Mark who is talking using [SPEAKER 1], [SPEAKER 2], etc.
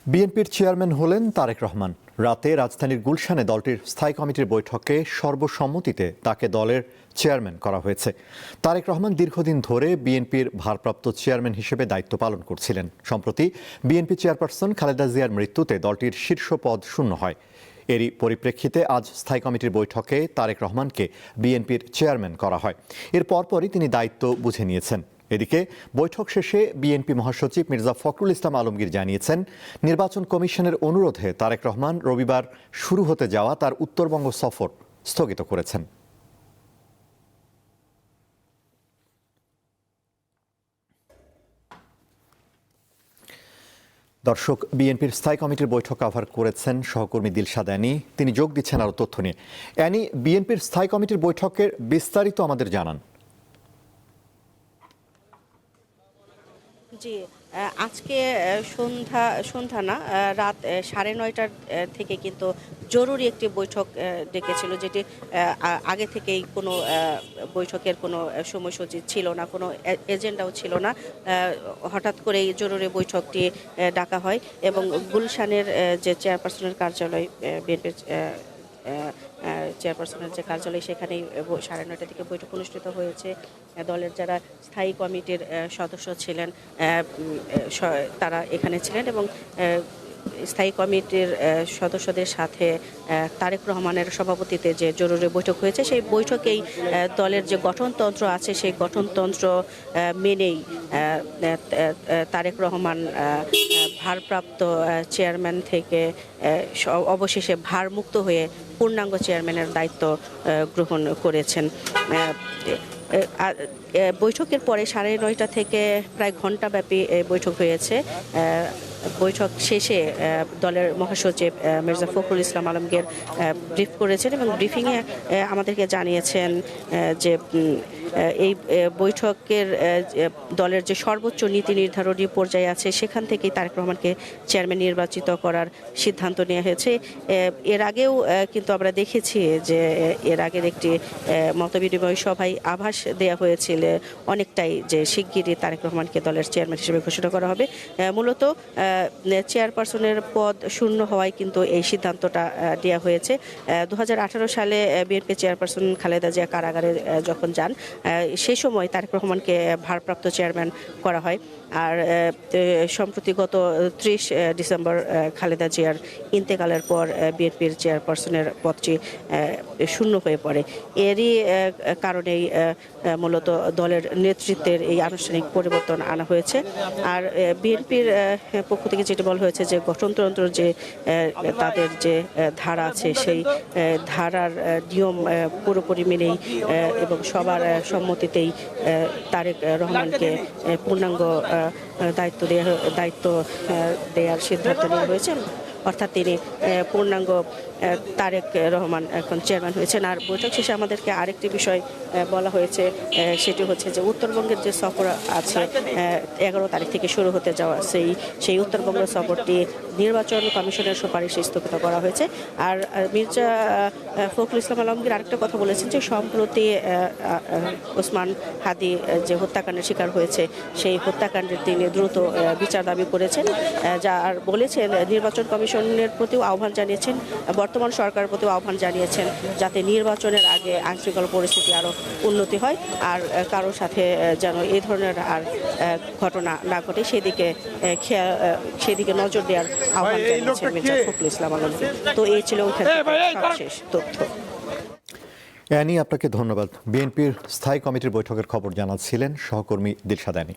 [SPEAKER 1] বিএনপির চেয়ারম্যান হলেন তারেক রহমান। রাতে রাজধানীর গুলশানে দলটির স্থায়ী কমিটির বৈঠকে সর্বসম্মতিতে তাকে দলের চেয়ারম্যান করা হয়েছে। তারেক রহমান দীর্ঘদিন ধরে বিএনপির ভারপ্রাপ্ত চেয়ারম্যান হিসেবে দায়িত্ব পালন করছিলেন। সম্প্রতি বিএনপি চেয়ারপারসন খালেদা জিয়ার মৃত্যুতে দলটির শীর্ষ পদ শূন্য হয়। এরই পরিপ্রেক্ষিতে আজ স্থায়ী কমিটির বৈঠকে তারেক রহমানকে বিএনপির চেয়ারম্যান করা হয়। এর পরপরই তিনি দায়িত্ব বুঝে নিয়েছেন। এদিকে বৈঠক শেষে বিএনপি মহাসচিব মির্জা ফখরুল ইসলাম আলমগীর জানিয়েছেন, নির্বাচন কমিশনের অনুরোধে তারেক রহমান রবিবার শুরু হতে যাওয়া তার উত্তরবঙ্গ সফর স্থগিত করেছেন। দর্শক, বিএনপির স্থায়ী কমিটির বৈঠক কভার করেছেন সহকর্মী দিলশাদ অ্যানি। তিনি যোগ দিচ্ছেন আরও তথ্য নিয়ে। অ্যানি, বিএনপির স্থায়ী কমিটির বৈঠকের বিস্তারিত আমাদের জানান।
[SPEAKER 2] জি, আজকে সন্ধ্যা না, রাত 9:30টার থেকে কিন্তু জরুরি একটি বৈঠক ডেকেছিল, যেটি আগে থেকেই কোনো বৈঠকের কোনো সময়সূচি ছিল না, কোনো এজেন্ডাও ছিল না। হঠাৎ করেই জরুরি বৈঠকটি ডাকা হয় এবং গুলশানের যে চেয়ারপারসনের কার্যালয়, বিএনপির চেয়ারপারসনের যে কার্যালয়, সেখানেই 9:30 থেকে বৈঠক অনুষ্ঠিত হয়েছে। দলের যারা স্থায়ী কমিটির সদস্য ছিলেন তারা এখানে ছিলেন এবং স্থায়ী কমিটির সদস্যদের সাথে তারেক রহমানের সভাপতিত্বে যে জরুরি বৈঠক হয়েছে, সেই বৈঠকেই দলের যে গঠনতন্ত্র আছে সেই গঠনতন্ত্র মেনেই তারেক রহমান ভারপ্রাপ্ত চেয়ারম্যান থেকে অবশেষে ভারমুক্ত হয়ে পূর্ণাঙ্গ চেয়ারম্যানের দায়িত্ব গ্রহণ করেছেন। বৈঠকের পরে 9:30 থেকে প্রায় ঘণ্টাব্যাপী বৈঠক হয়েছে। বৈঠক শেষে দলের মহাসচিব মির্জা ফখরুল ইসলাম আলমগীর ব্রিফ করেছেন এবং ব্রিফিংয়ে আমাদেরকে জানিয়েছেন যে এই বৈঠকের দলের যে সর্বোচ্চ নীতি নির্ধারণী পর্যায়ে আছে, সেখান থেকেই তারেক রহমানকে চেয়ারম্যান নির্বাচিত করার সিদ্ধান্ত নেওয়া হয়েছে। এর আগেও কিন্তু আমরা দেখেছি যে এর আগের একটি মতবিনিময় সভায় আভাস দেওয়া হয়েছিল অনেকটাই যে শিগগিরই তারেক রহমানকে দলের চেয়ারম্যান হিসেবে ঘোষণা করা হবে। মূলত চেয়ারপারসনের পদ শূন্য হওয়ায় কিন্তু এই সিদ্ধান্তটা দেওয়া হয়েছে। 2018 সালে বিএনপি চেয়ারপারসন খালেদা জিয়া কারাগারে যখন যান, সেই সময় তারেক রহমানকে ভারপ্রাপ্ত চেয়ারম্যান করা হয়। আর সম্প্রতি গত 30 ডিসেম্বর খালেদা জিয়ার ইন্তেকালের পর বিএনপির চেয়ারপারসনের পদটি শূন্য হয়ে পড়ে। এরই কারণেই মূলত দলের নেতৃত্বের এই আনুষ্ঠানিক পরিবর্তন আনা হয়েছে। আর বিএনপির পক্ষ থেকে যেটা বলা হয়েছে যে গঠনতন্ত্র যে তাদের যে ধারা আছে, সেই ধারার নিয়ম পুরোপুরি মেনেই এবং সবার সম্মতিতেই তারেক রহমানকে পূর্ণাঙ্গ দায়িত্ব দেওয়ার সিদ্ধান্ত নেওয়া হয়েছে। অর্থাৎ তিনি পূর্ণাঙ্গ তারেক রহমান এখন চেয়ারম্যান হয়েছেন। আর বৈঠক শেষে আমাদেরকে আরেকটি বিষয় বলা হয়েছে, সেটি হচ্ছে যে উত্তরবঙ্গের যে সফর আছে 11 তারিখ থেকে শুরু হতে যাওয়া, সেই উত্তরবঙ্গ সফরটি নির্বাচন কমিশনের সুপারিশে স্থগিত করা হয়েছে। আর মির্জা ফখরুল ইসলাম আলমগীর আরেকটা কথা বলেছেন যে সম্প্রতি ওসমান হাদি যে হত্যাকাণ্ডের শিকার হয়েছে, সেই হত্যাকাণ্ডের তিনি দ্রুত বিচার দাবি করেছেন। আর বলেছেন নির্বাচন কমিশনের প্রতিও আহ্বান জানিয়েছেন, বর্তমান সরকারের প্রতিও আহ্বান জানিয়েছেন যাতে নির্বাচনের আগে আইনশৃঙ্খলা পরিস্থিতি আরও উন্নতি হয় আর কারোর সাথে যেন এই ধরনের আর ঘটনা না ঘটে, সেদিকে নজর দেওয়ার আহ্বান জানিয়েছেন মির্জা ফখরুল ইসলাম আলমগীর। তো এই ছিল সর্বশেষ তথ্য।
[SPEAKER 1] অ্যানি, আপনাকে ধন্যবাদ। বিএনপির স্থায়ী কমিটির বৈঠকের খবর জানাচ্ছিলেন সহকর্মী দিলশাদ অ্যানি।